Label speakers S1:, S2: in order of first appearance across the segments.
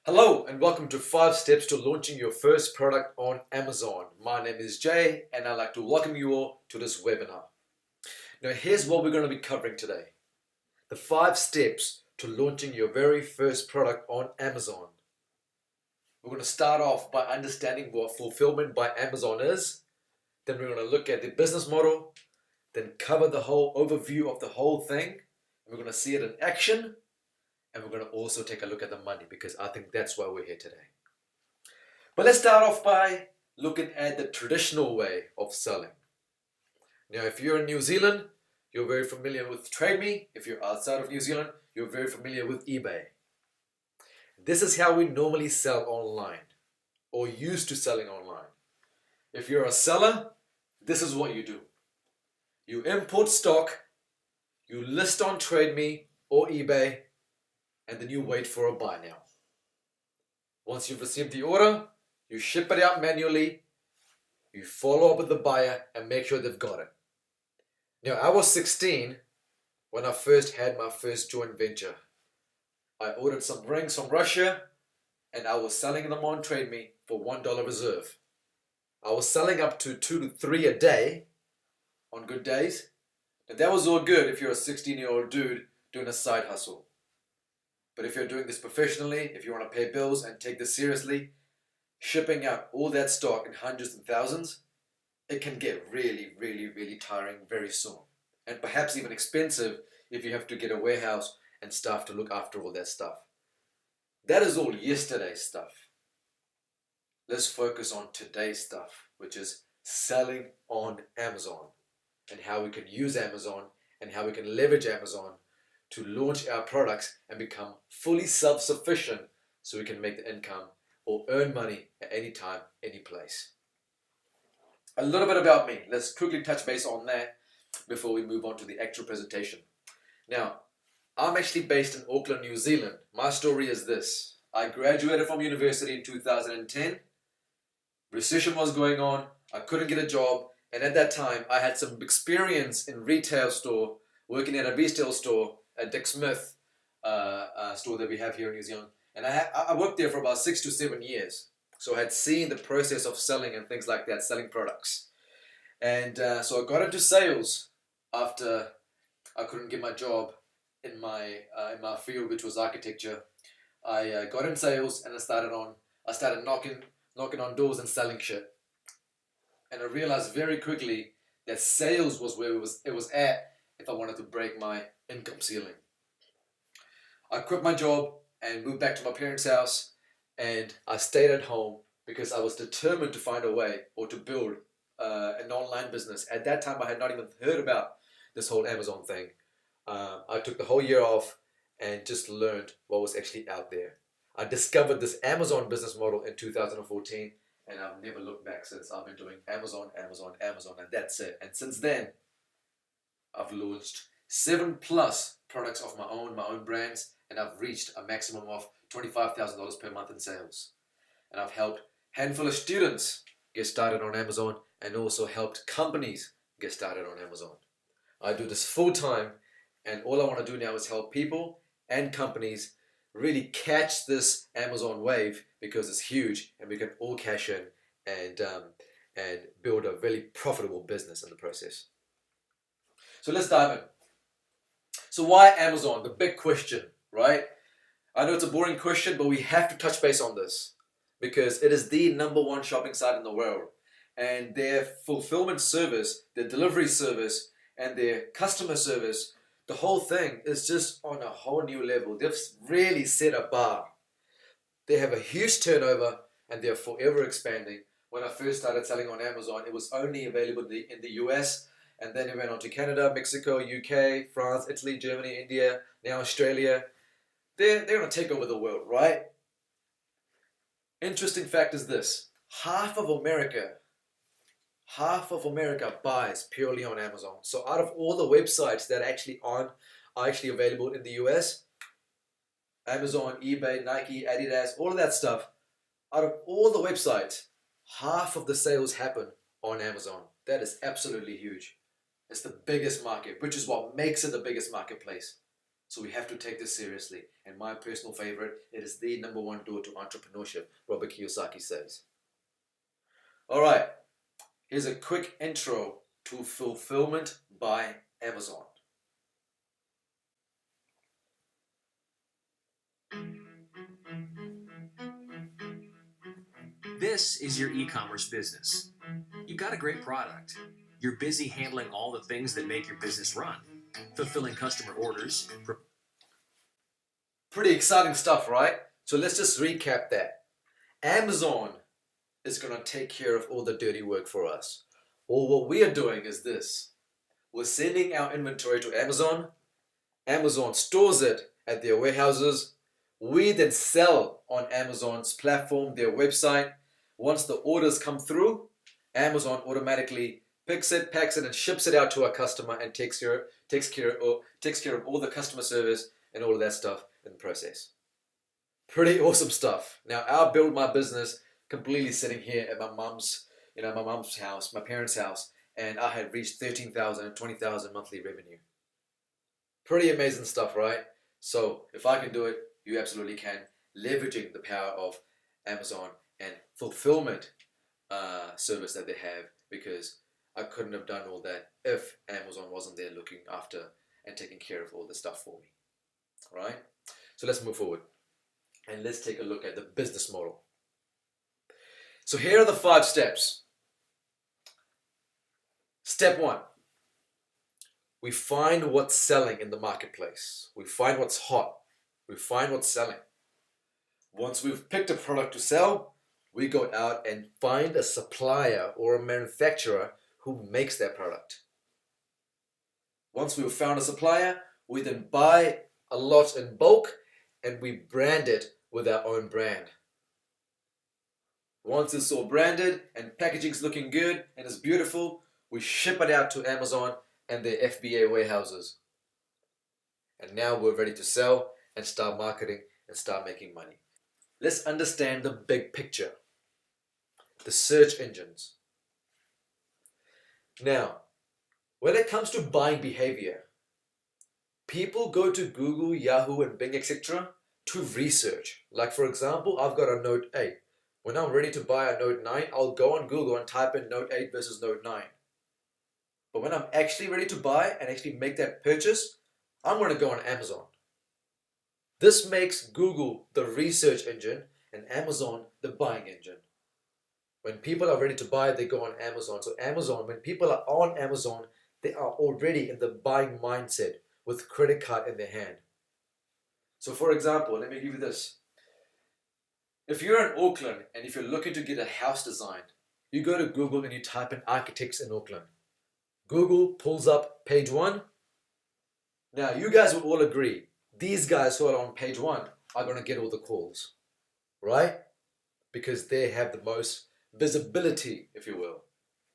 S1: Hello and welcome to 5 Steps to Launching Your First Product on Amazon. My name is Jay and I'd like to welcome you all to this webinar. Now here's what we're going to be covering today. The 5 steps to launching your very first product on Amazon. We're going to start off by understanding what Fulfillment by Amazon is. Then we're going to look at the business model. Then cover the whole overview of the whole thing. And we're going to see it in action. And we're going to also take a look at the money because I think that's why we're here today. But let's start off by looking at the traditional way of selling. Now, if you're in New Zealand, you're very familiar with TradeMe. If you're outside of New Zealand, you're very familiar with eBay. This is how we normally sell online or used to selling online. If you're a seller, this is what you do. You import stock, you list on TradeMe or eBay, and then you wait for a buy now. Once you've received the order, you ship it out manually, you follow up with the buyer and make sure they've got it. Now, I was 16 when I first had my first joint venture. I ordered some rings from Russia and I was selling them on TradeMe for $1 reserve. I was selling up to 2 to 3 a day on good days. And that was all good if you're a 16-year-old dude doing a side hustle. But if you're doing this professionally, if you want to pay bills and take this seriously, shipping out all that stock in hundreds and thousands, it can get really, really, really tiring very soon. And perhaps even expensive if you have to get a warehouse and staff to look after all that stuff. That is all yesterday's stuff. Let's focus on today's stuff, which is selling on Amazon and how we can use Amazon and how we can leverage Amazon to launch our products and become fully self-sufficient so we can make the income or earn money at any time, any place. A little bit about me. Let's quickly touch base on that before we move on to the actual presentation. Now, I'm actually based in Auckland, New Zealand. My story is this. I graduated from university in 2010. Recession was going on. I couldn't get a job. And at that time, I had some experience in retail store, working at a retail store, a Dick Smith store that we have here in New Zealand. And I worked there for about 6 to 7 years. So I had seen the process of selling and things like that, selling products. And so I got into sales after I couldn't get my job in my field, which was architecture. I got in sales and I started knocking on doors and selling shit. And I realized very quickly that sales was where it was at if I wanted to break my income ceiling. I quit my job and moved back to my parents' house, and I stayed at home because I was determined to find a way or to build an online business. At that time, I had not even heard about this whole Amazon thing. I took the whole year off and just learned what was actually out there. I discovered this Amazon business model in 2014, and I've never looked back since. I've been doing Amazon, Amazon, Amazon, and that's it. And since then, I've launched 7+ products of my own brands, and I've reached a maximum of $25,000 per month in sales. And I've helped a handful of students get started on Amazon and also helped companies get started on Amazon. I do this full time, and all I want to do now is help people and companies really catch this Amazon wave because it's huge and we can all cash in and build a really profitable business in the process. So let's dive in. So why Amazon? The big question, right? I know it's a boring question, but we have to touch base on this because it is the #1 shopping site in the world. And their fulfillment service, their delivery service, and their customer service, the whole thing is just on a whole new level. They've really set a bar. They have a huge turnover and they're forever expanding. When I first started selling on Amazon, it was only available in the US, and then it went on to Canada, Mexico, UK, France, Italy, Germany, India, now Australia. They're going to take over the world, right? Interesting fact is this. Half of America buys purely on Amazon. So out of all the websites that are actually available in the US, Amazon, eBay, Nike, Adidas, all of that stuff, Out of all the websites, half of the sales happen on Amazon. That is absolutely huge. It's the biggest market, which is what makes it the biggest marketplace. So we have to take this seriously. And my personal favorite, it is the number one door to entrepreneurship, Robert Kiyosaki says. All right, here's a quick intro to Fulfilment by Amazon.
S2: This is your e-commerce business. You've got a great product. You're busy handling all the things that make your business run, fulfilling customer orders.
S1: Pretty exciting stuff, right? So let's just recap that. Amazon is going to take care of all the dirty work for us. Or what we are doing is this. We're sending our inventory to Amazon. Amazon stores it at their warehouses. We then sell on Amazon's platform, their website. Once the orders come through, Amazon automatically picks it, packs it, and ships it out to our customer and takes care of all the customer service and all of that stuff in the process. Pretty awesome stuff. Now, I'll build my business completely sitting here at my mom's house, my parents' house, and I had reached 13,000 and 20,000 monthly revenue. Pretty amazing stuff, right? So if I can do it, you absolutely can. Leveraging the power of Amazon and fulfillment service that they have, because I couldn't have done all that if Amazon wasn't there looking after and taking care of all the stuff for me. All right? So let's move forward and let's take a look at the business model. So here are the 5 steps. Step 1. We find what's selling in the marketplace. We find what's hot. We find what's selling. Once we've picked a product to sell, we go out and find a supplier or a manufacturer who makes that product. Once we've found a supplier, we then buy a lot in bulk and we brand it with our own brand. Once it's all branded and packaging's looking good and it's beautiful, we ship it out to Amazon and their FBA warehouses. And now we're ready to sell and start marketing and start making money. Let's understand the big picture. The search engines. Now, when it comes to buying behavior, people go to Google, Yahoo, and Bing, etc. to research. Like for example, I've got a Note 8. When I'm ready to buy a Note 9, I'll go on Google and type in Note 8 versus Note 9. But when I'm actually ready to buy and actually make that purchase, I'm going to go on Amazon. This makes Google the research engine and Amazon the buying engine. When people are ready to buy, they go on Amazon. So Amazon, when people are on Amazon, they are already in the buying mindset with credit card in their hand. So for example, let me give you this. If you're in Auckland and if you're looking to get a house designed, you go to Google and you type in architects in Auckland. Google pulls up page 1. Now you guys will all agree, these guys who are on page 1 are going to get all the calls, right? Because they have the most visibility, if you will,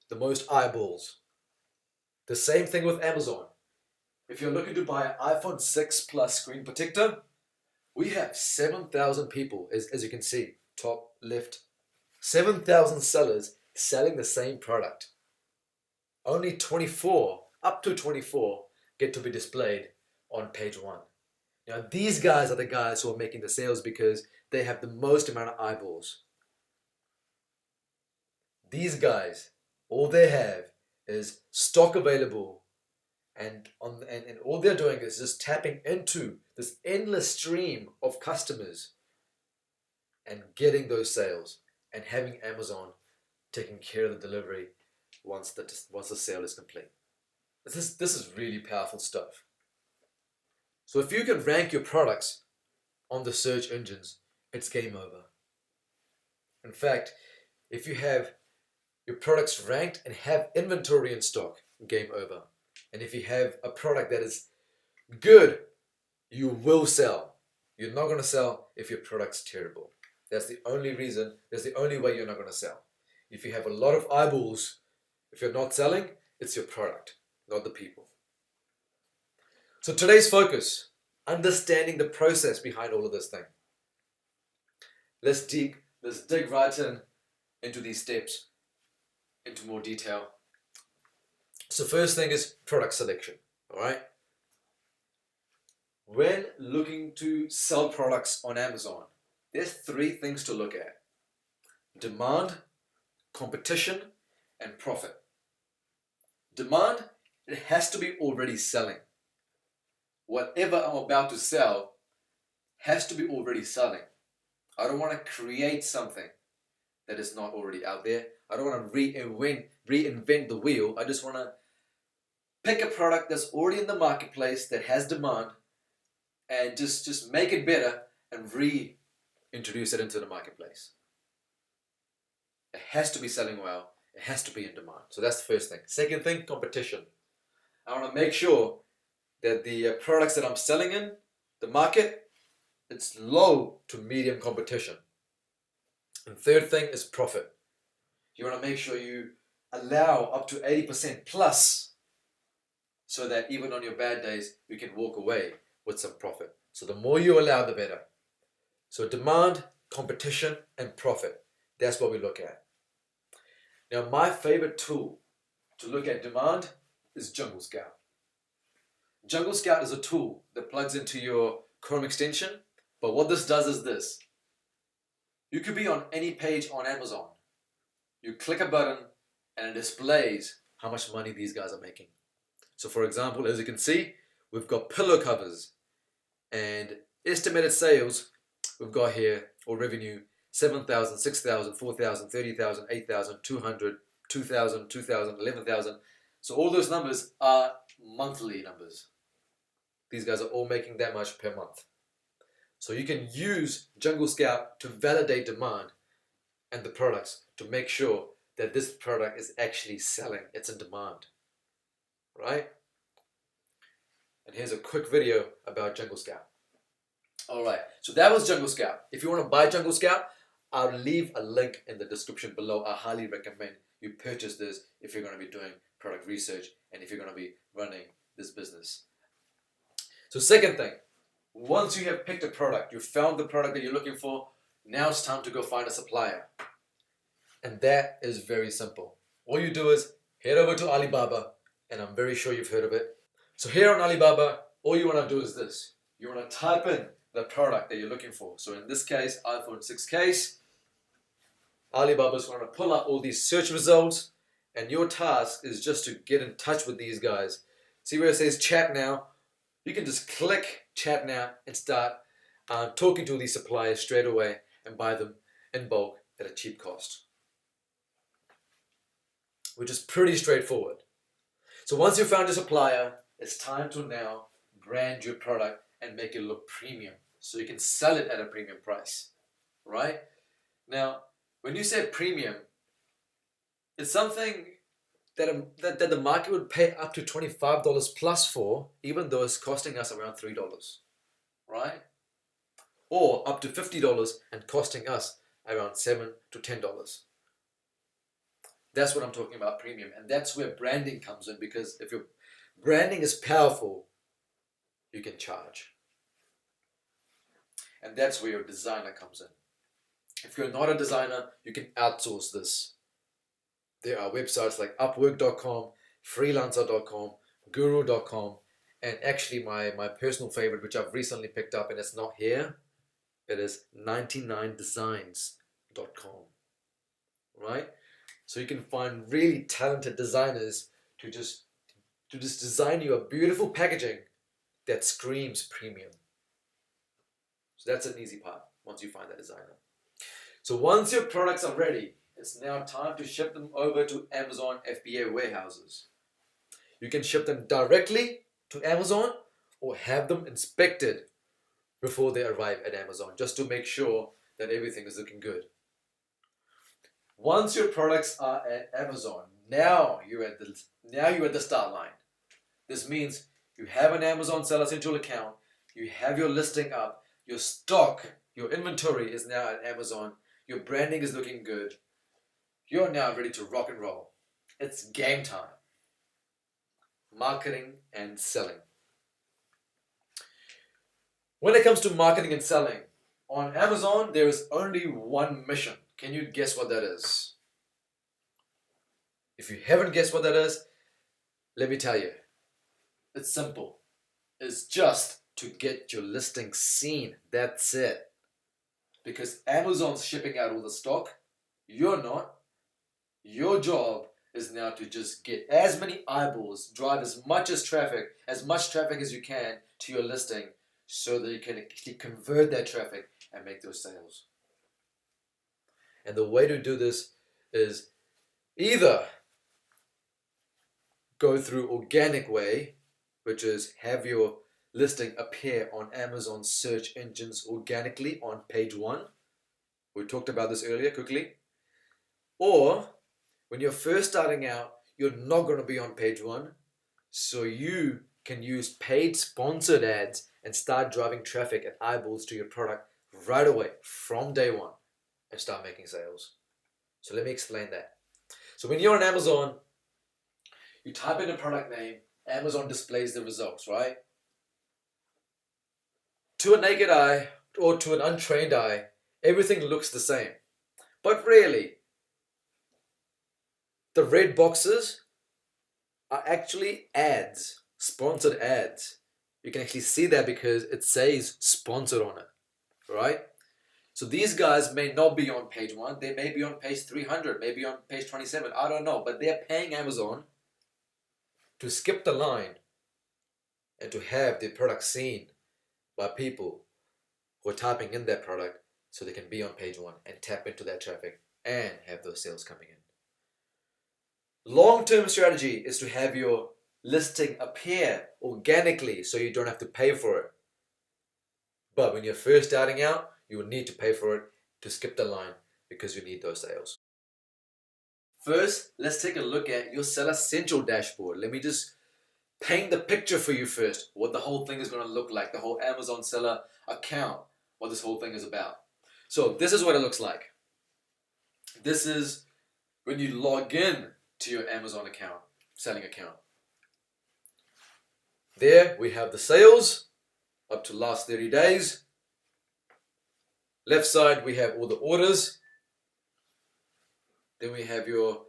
S1: the most eyeballs. The same thing with Amazon. If you're looking to buy an iPhone 6 Plus screen protector, we have 7,000 people, as you can see, top left, 7,000 sellers selling the same product. Only 24, up to 24, get to be displayed on page 1. Now these guys are the guys who are making the sales because they have the most amount of eyeballs. These guys, all they have is stock available, and all they're doing is just tapping into this endless stream of customers and getting those sales and having Amazon taking care of the delivery once the sale is complete. This is really powerful stuff. So if you can rank your products on the search engines, it's game over. In fact, if you have your products ranked and have inventory in stock, game over. And if you have a product that is good, you will sell. You're not going to sell if your product's terrible. That's the only reason, that's the only way you're not going to sell. If you have a lot of eyeballs, if you're not selling, it's your product, not the people. So today's focus, understanding the process behind all of this thing. Let's dig let's dig right into these steps, into more detail. So first thing is product selection, all right? When looking to sell products on Amazon, there's three things to look at: demand, competition, and profit. Demand, it has to be already selling. Whatever I'm about to sell has to be already selling. I don't want to create something that is not already out there. I don't want to reinvent the wheel. I just want to pick a product that's already in the marketplace that has demand and just make it better and reintroduce it into the marketplace. It has to be selling well. It has to be in demand. So that's the first thing. Second thing, competition. I want to make sure that the products that I'm selling in the market, it's low to medium competition. And third thing is profit. You want to make sure you allow up to 80% plus so that even on your bad days, you can walk away with some profit. So the more you allow, the better. So demand, competition, and profit. That's what we look at. Now, my favorite tool to look at demand is Jungle Scout. Jungle Scout is a tool that plugs into your Chrome extension, but what this does is this. You could be on any page on Amazon. You click a button and it displays how much money these guys are making. So for example, as you can see, we've got pillow covers and estimated sales we've got here, or revenue, 7,000, 6,000, 4,000, 30,000, 8,000, 200, 2,000, 2,000, 11,000. So all those numbers are monthly numbers. These guys are all making that much per month. So you can use Jungle Scout to validate demand and the products to make sure that this product is actually selling. It's in demand, right? And here's a quick video about Jungle Scout. All right, so that was Jungle Scout. If you want to buy Jungle Scout, I'll leave a link in the description below. I highly recommend you purchase this if you're going to be doing product research and if you're going to be running this business. So second thing, once you have picked a product, you found the product that you're looking for, now it's time to go find a supplier. And that is very simple. All you do is head over to Alibaba, and I'm very sure you've heard of it. So here on Alibaba, all you want to do is this. You want to type in the product that you're looking for. So in this case, iPhone 6 case. Alibaba's going to pull up all these search results, and your task is just to get in touch with these guys. See where it says chat now? You can just click chat now and start talking to these suppliers straight away and buy them in bulk at a cheap cost, which is pretty straightforward. So once you've found your supplier, it's time to now brand your product and make it look premium so you can sell it at a premium price, right? Now, when you say premium, it's something that the market would pay up to $25 plus for, even though it's costing us around $3, right? Or up to $50 and costing us around $7 to $10. That's what I'm talking about, premium. And that's where branding comes in, because if your branding is powerful, you can charge. And that's where your designer comes in. If you're not a designer, you can outsource this. There are websites like Upwork.com, Freelancer.com, Guru.com, and actually my personal favorite, which I've recently picked up and it's not here, it is 99designs.com, right? So you can find really talented designers to just design you a beautiful packaging that screams premium. So that's an easy part once you find that designer. So once your products are ready, it's now time to ship them over to Amazon FBA warehouses. You can ship them directly to Amazon or have them inspected before they arrive at Amazon, just to make sure that everything is looking good. Once your products are at Amazon, now you're at the start line. This means you have an Amazon Seller Central account, you have your listing up, your stock, your inventory is now at Amazon, your branding is looking good. You're now ready to rock and roll. It's game time. Marketing and selling. When it comes to marketing and selling, On Amazon, there is only one mission. Can you guess what that is? If you haven't guessed what that is, let me tell you. It's simple. It's just to get your listing seen. That's it. Because Amazon's shipping out all the stock, you're not. Your job is now to just get as many eyeballs, drive as much traffic as you can to your listing so that you can actually convert that traffic and make those sales. And the way to do this is either go through organic way, which is have your listing appear on Amazon search engines organically on page 1. We talked about this earlier quickly. Or when you're first starting out, you're not going to be on page 1, so you can use paid sponsored ads and start driving traffic and eyeballs to your product right away from day 1 and start making sales. So let me explain that. So when you're on Amazon, you type in a product name, Amazon displays the results, right? To a naked eye or to an untrained eye, everything looks the same. But really, the red boxes are actually ads, sponsored ads. You can actually see that because it says sponsored on it, right? So these guys may not be on page 1, they may be on page 300, maybe on page 27, I don't know, but they're paying Amazon to skip the line and to have their product seen by people who are typing in that product so they can be on page 1 and tap into that traffic and have those sales coming in. Long-term strategy is to have your listing appear organically so you don't have to pay for it. But when you're first starting out, you will need to pay for it to skip the line because you need those sales. First, let's take a look at your Seller Central dashboard. Let me just paint the picture for you first, what the whole thing is going to look like, the whole Amazon seller account, what this whole thing is about. So this is what it looks like. This is when you log in to your Amazon account, selling account. There we have the sales up to last 30 days. Left side we have all the orders. Then we have your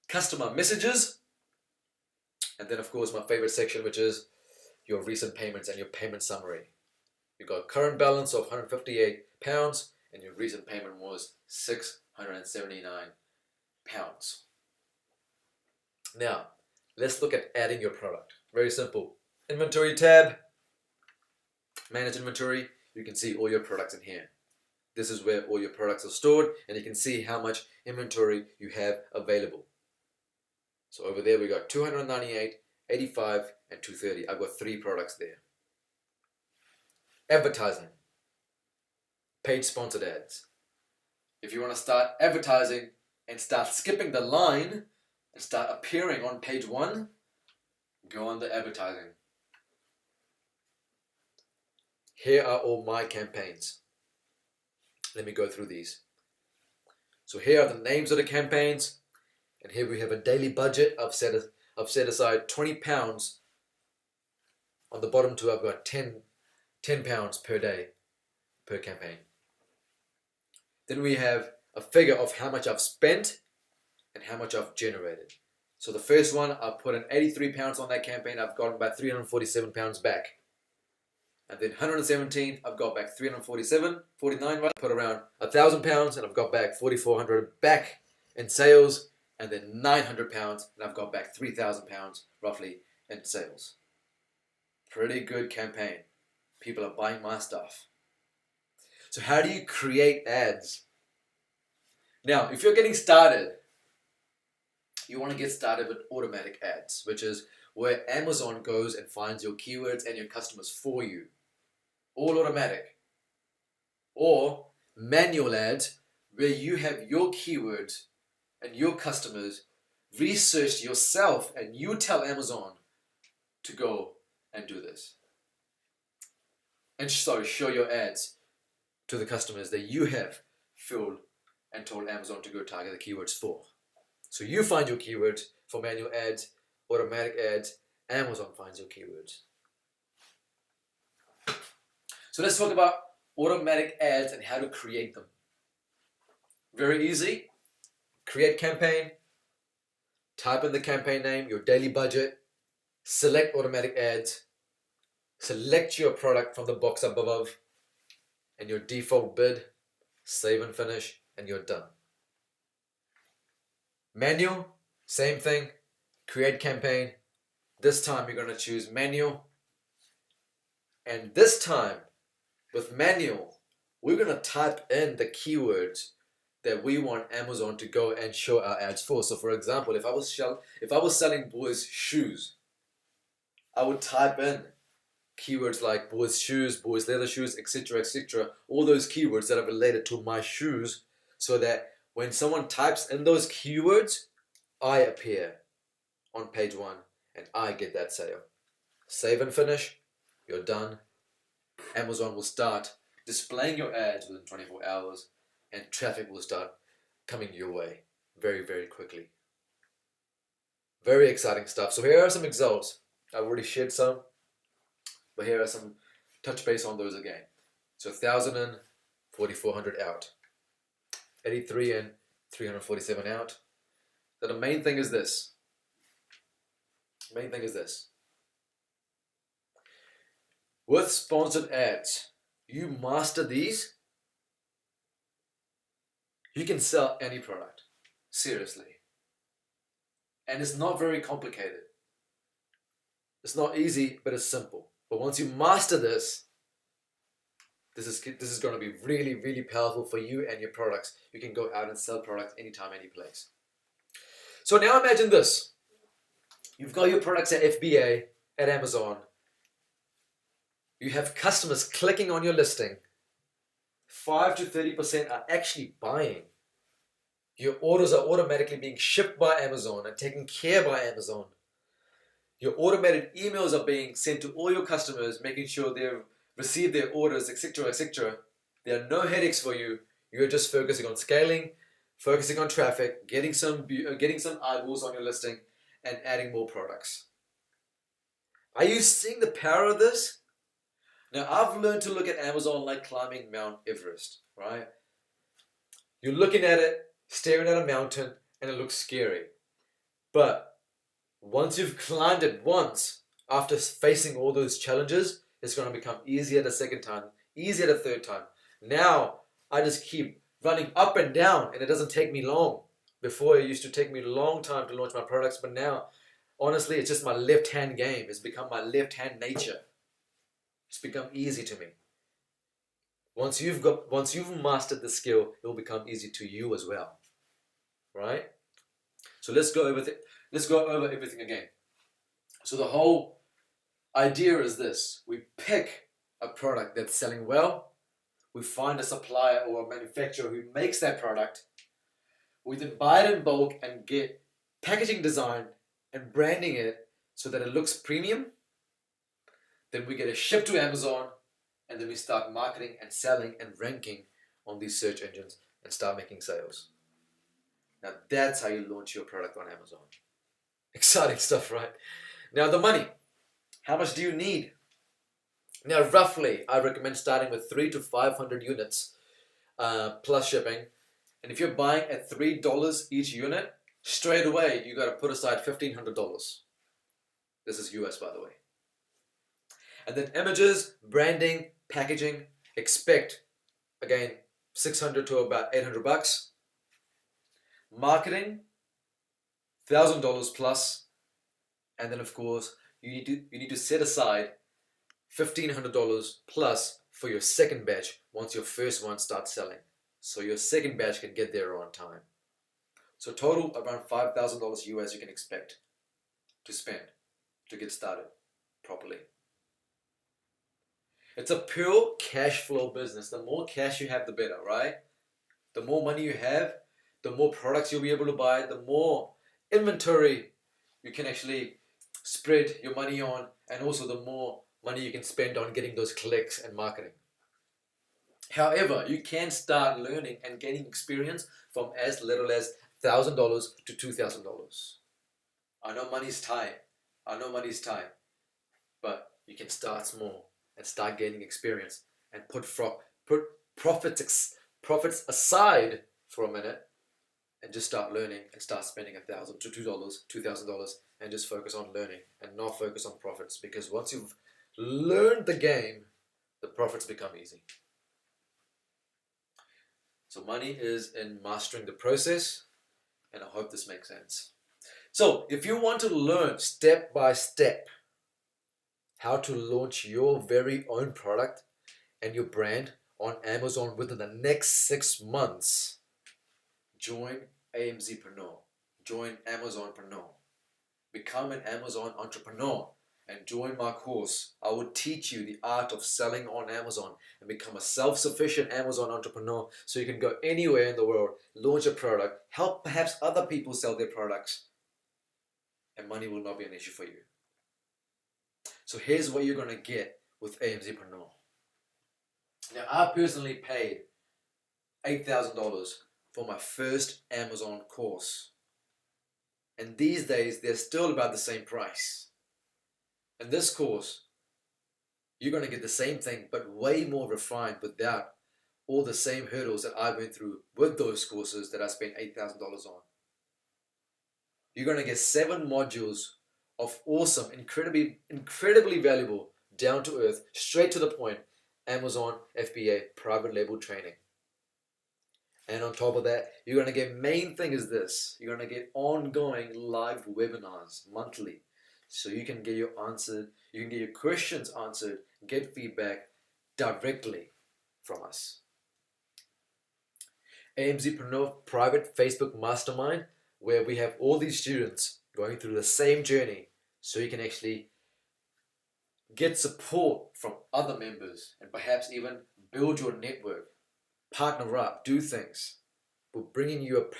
S1: customer messages. And then of course my favorite section, which is your recent payments and your payment summary. You got current balance of £158 and your recent payment was £679. Now, let's look at adding your product. Very simple. Inventory tab, manage inventory. You can see all your products in here. This is where all your products are stored and you can see how much inventory you have available. So over there we got 298, 85 and 230. I've got 3 products there. Advertising. Paid sponsored ads. If you want to start advertising and start skipping the line and start appearing on page 1, go on the advertising. Here are all my campaigns. Let me go through these. So here are the names of the campaigns, and here we have a daily budget. I've set aside £20. On the bottom two, I've got £10 per day per campaign. Then we have a figure of how much I've spent and how much I've generated. So the first one, I put in £83 on that campaign. I've gotten about £347 back. And then 117, I've got back 347.49. Right? I put around £1,000 and I've got back 4,400 back in sales, and then £900 and I've got back £3,000 roughly in sales. Pretty good campaign. People are buying my stuff. So how do you create ads? Now, if you're getting started, you want to get started with automatic ads, which is where Amazon goes and finds your keywords and your customers for you. All automatic. Or manual ads, where you have your keywords and your customers researched yourself and you tell Amazon to go and do this. And show your ads to the customers that you have filled and told Amazon to go target the keywords for. So you find your keywords for manual ads, automatic ads, Amazon finds your keywords. So let's talk about automatic ads and how to create them. Very easy. Create campaign, type in the campaign name, your daily budget, select automatic ads, select your product from the box up above, and your default bid, save and finish, and you're done. Manual, same thing, create campaign. This time you're going to choose manual. And this time, with manual, we're going to type in the keywords that we want Amazon to go and show our ads for. So for example, if I was selling boys shoes, I would type in keywords like boys shoes, boys leather shoes, etc., etc., all those keywords that are related to my shoes, so that when someone types in those keywords, I appear on page 1 and I get that sale. Save and finish, you're done. Amazon will start displaying your ads within 24 hours and traffic will start coming your way very, very quickly. Very exciting stuff. So here are some examples. I've already shared some, but here are some touch base on those again. So 1,000 in, 4,400 out. 83 in, 347 out. So the main thing is this. With sponsored ads, you master these, you can sell any product. Seriously. And it's not very complicated. It's not easy, but it's simple. But once you master this is going to be really, really powerful for you and your products. You can go out and sell products anytime, any place. So now imagine this. You've got your products at FBA, at Amazon. You have customers clicking on your listing. 5 to 30% are actually buying. Your orders are automatically being shipped by Amazon and taken care by Amazon. Your automated emails are being sent to all your customers, making sure they've received their orders, etc., etc. There are no headaches for you. You're just focusing on scaling, focusing on traffic, getting some eyeballs on your listing, and adding more products. Are you seeing the power of this? Now, I've learned to look at Amazon like climbing Mount Everest, right? You're looking at it, staring at a mountain, and it looks scary. But once you've climbed it once, after facing all those challenges, it's going to become easier the second time, easier the third time. Now, I just keep running up and down, and it doesn't take me long. Before, it used to take me a long time to launch my products, but now, honestly, it's just my left-hand game. It's become my left-hand nature. It's become easy to me. Once you've mastered the skill, it will become easy to you as well, right? So let's go over everything again. So the whole idea is this: we pick a product that's selling well, we find a supplier or a manufacturer who makes that product, we then buy it in bulk and get packaging design and branding it so that it looks premium. Then we get it shipped to Amazon, and then we start marketing and selling and ranking on these search engines and start making sales. Now that's how you launch your product on Amazon. Exciting stuff, right? Now the money. How much do you need? Now roughly, I recommend starting with 300 to 500 units plus shipping. And if you're buying at $3 each unit, straight away you got to put aside $1,500. This is US, by the way. And then images, branding, packaging, expect, again, 600 to about 800 bucks. Marketing, $1,000 plus. And then of course, you need to set aside $1,500 plus for your second batch once your first one starts selling. So your second batch can get there on time. So total around $5,000 US you can expect to spend to get started properly. It's a pure cash flow business. The more cash you have, the better, right? The more money you have, the more products you'll be able to buy, the more inventory you can actually spread your money on, and also the more money you can spend on getting those clicks and marketing. However, you can start learning and gaining experience from as little as $1,000 to $2,000. I know money's tight, but you can start small and start gaining experience and put put profits aside for a minute and just start learning and start spending $1,000 to $2,000, and just focus on learning and not focus on profits. Because once you've learned the game, the profits become easy. So money is in mastering the process, and I hope this makes sense. So if you want to learn step by step how to launch your very own product and your brand on Amazon within the next 6 months, join AmzPreneur. Join AmazonPreneur. Become an Amazon entrepreneur and join my course. I will teach you the art of selling on Amazon and become a self-sufficient Amazon entrepreneur so you can go anywhere in the world, launch a product, help perhaps other people sell their products, and money will not be an issue for you. So here's what you're going to get with AmzPreneur. Now, I personally paid $8,000 for my first Amazon course. And these days, they're still about the same price. In this course, you're going to get the same thing, but way more refined without all the same hurdles that I went through with those courses that I spent $8,000 on. You're going to get 7 modules of awesome, incredibly valuable, down to earth, straight to the point, Amazon FBA private label training. And on top of that, you're going to get, main thing is this, you're going to get ongoing live webinars monthly. So you can get your questions answered, get feedback directly from us. AmzPreneur private Facebook mastermind, where we have all these students going through the same journey, so you can actually get support from other members and perhaps even build your network, partner up, do things. We're bringing you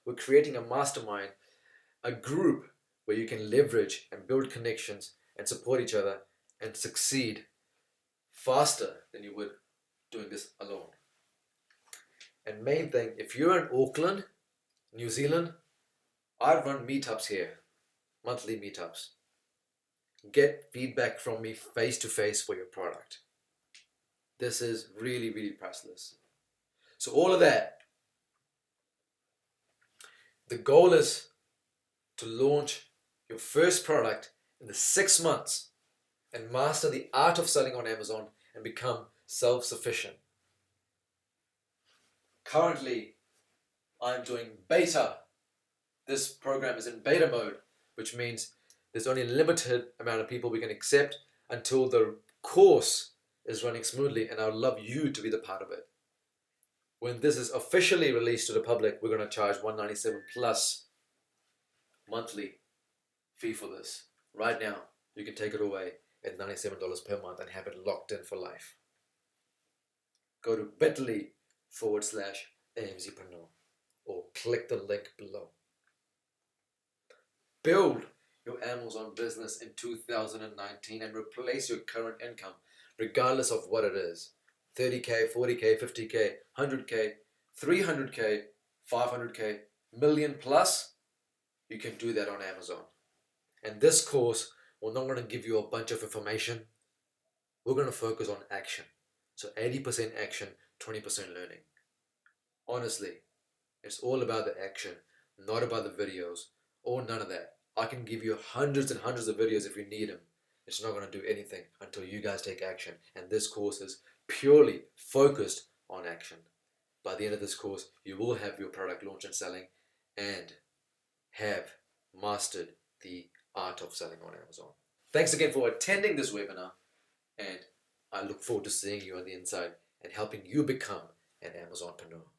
S1: we're creating a mastermind, a group where you can leverage and build connections and support each other and succeed faster than you would doing this alone. And main thing, if you're in Auckland, New Zealand, I run meetups here, monthly meetups. Get feedback from me face to face for your product. This is really, really priceless. So all of that, the goal is to launch your first product in the 6 months and master the art of selling on Amazon and become self-sufficient. Currently, I'm doing beta. This program is in beta mode, which means there's only a limited amount of people we can accept until the course is running smoothly, and I would love you to be the part of it. When this is officially released to the public, we're going to charge $197 plus monthly fee for this. Right now, you can take it away at $97 per month and have it locked in for life. Go to bit.ly/AmzPreneur or click the link below. Build your Amazon business in 2019 and replace your current income, regardless of what it is. 30K, 40K, 50K, 100K, 300K, 500K, million plus, you can do that on Amazon. And this course, we're not going to give you a bunch of information. We're going to focus on action. So 80% action, 20% learning. Honestly, it's all about the action, not about the videos or none of that. I can give you hundreds and hundreds of videos if you need them. It's not going to do anything until you guys take action. And this course is purely focused on action. By the end of this course, you will have your product launch and selling and have mastered the art of selling on Amazon. Thanks again for attending this webinar, and I look forward to seeing you on the inside and helping you become an Amazonpreneur.